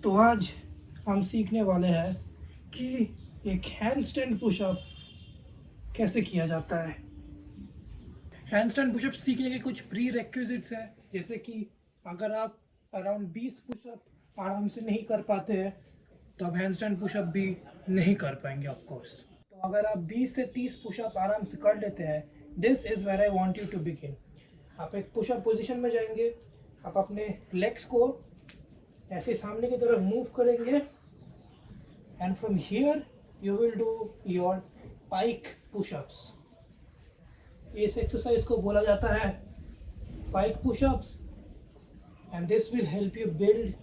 तो आज हम सीखने वाले हैं कि एक हैंडस्टैंड पुशअप कैसे किया जाता है। हैंडस्टैंड पुशअप सीखने के कुछ प्री रेक्विजिट्स हैं, जैसे कि अगर आप अराउंड 20 पुशअप आराम से नहीं कर पाते हैं तो आप हैंडस्टैंड पुशअप भी नहीं कर पाएंगे ऑफ कोर्स। तो अगर आप 20 से 30 पुशअप आराम से कर लेते हैं, this is where I want you to begin. आप एक पुशअप पोजीशन में जाएंगे, आप अपने लेग्स को ऐसे सामने की तरफ मूव करेंगे and from here you will do your pike pushups. इस एक्सरसाइज को बोला जाता है pike pushups and this will help you build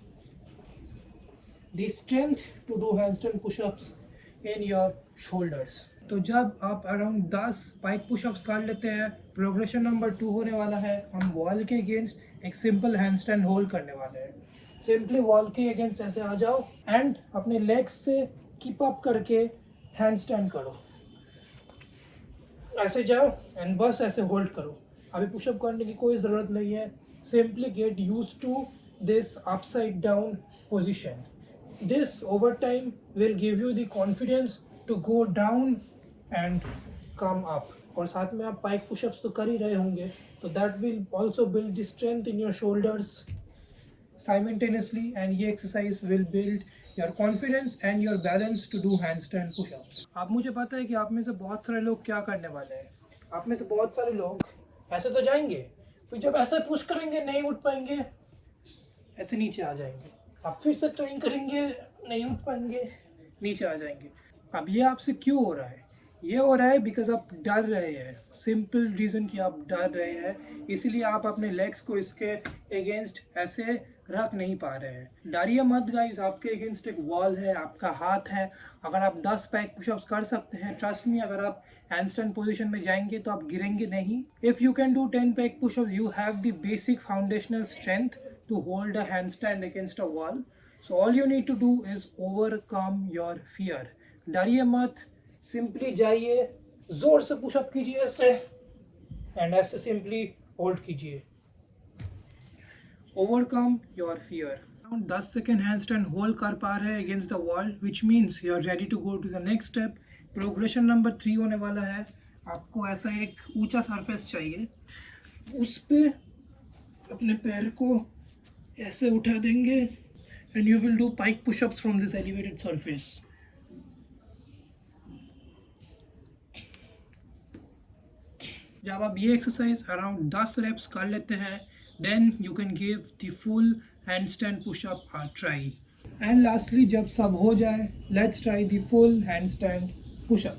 the strength to do handstand pushups in your shoulders. तो जब आप अराउंड 10 पाइक पुशअप्स कर लेते हैं, प्रोग्रेशन नंबर 2 होने वाला है, हम वॉल के अगेंस्ट एक सिंपल हैंडस्टैंड होल्ड करने वाले हैं। सिंपली वॉल के अगेंस्ट ऐसे आ जाओ एंड अपने लेग्स से कीप अप करके हैंडस्टैंड करो। ऐसे जाओ एंड बस ऐसे होल्ड करो। अभी पुशअप करने की कोई ज़रूरत नहीं है। Simply get used to this upside down position. This over time will give you the confidence to go down and come up. और साथ में आप पाइक पुशअप्स तो कर ही रहे होंगे, तो that will also build the strength in your shoulders simultaneously, and ये exercise will build your confidence and your balance to do handstand push-ups। अब मुझे पता है कि आप में से बहुत सारे लोग क्या करने वाले हैं। आप में से बहुत सारे लोग ऐसे तो जाएंगे, फिर जब ऐसे पुश करेंगे नहीं उठ पाएंगे, ऐसे नीचे आ जाएंगे। आप फिर से ट्राई करेंगे, नहीं उठ पाएंगे, नीचे आ जाएंगे। अब ये आपसे क्यों हो रहा है? ये हो रहा है बिकॉज आप डर रहे हैं। सिंपल रीज़न कि आप डर रहे हैं, इसीलिए आप अपने लेग्स को इसके अगेंस्ट ऐसे रख नहीं पा रहे हैं। डरिए मत गाइस, आपके अगेंस्ट एक वॉल है, आपका हाथ है। अगर आप 10 पैक पुशअप्स कर सकते हैं, ट्रस्ट मी, अगर आप हैंडस्टैंड पोजीशन में जाएंगे तो आप गिरेंगे नहीं। If you can do 10 pack pushups, you have the basic foundational strength to hold a handstand against a wall. So all you need to do is overcome your fear. डरिए मत, simply जाइए, जोर से पुशअप कीजिए ऐसे and ऐसे simply hold कीजिए। Overcome your fear. Around 10 second handstand hold कर पा रहे हैं against the wall, which means you are ready to go to the next step. Progression number 3 होने वाला है। आपको ऐसा एक ऊंचा सरफेस चाहिए, उस पे अपने पैर को ऐसे उठा देंगे and you will do pike pushups from this elevated surface. जब आप ये एक्सरसाइज अराउंड 10 रेप्स कर लेते हैं, then you can give the full handstand pushup a try. And lastly, जब सब हो जाए, let's try the full handstand pushup.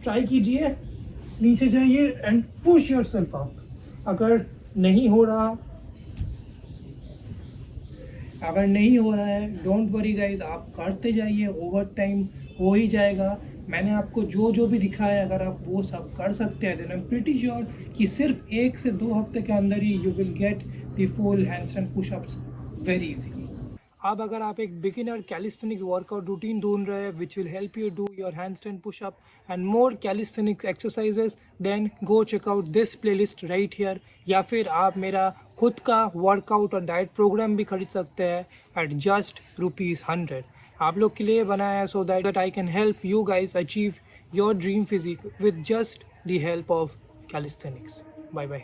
Try कीजिए, नीचे जाइए एंड पुश योरसेल्फ अप। अगर नहीं हो रहा है, डोंट वरी गाइज, आप करते जाइए, ओवर टाइम हो ही जाएगा। मैंने आपको जो भी दिखाया है, अगर आप वो सब कर सकते हैं, then I am pretty sure कि सिर्फ 1 से 2 हफ्ते के अंदर ही you will get the full handstand pushups very easily. अब अगर आप एक बिगिनर कैलिस्थेनिक्स वर्कआउट रूटीन ढूंढ रहे हैं which will help you do your handstand pushup and more calisthenics exercises, then go check out this playlist right here. या फिर आप मेरा खुद का वर्कआउट और डाइट प्रोग्राम भी खरीद सकते हैं एट जस्ट ₹100। आप लोग के लिए बनाया है so that I can help you guys achieve your dream physique with just the help of calisthenics. Bye bye.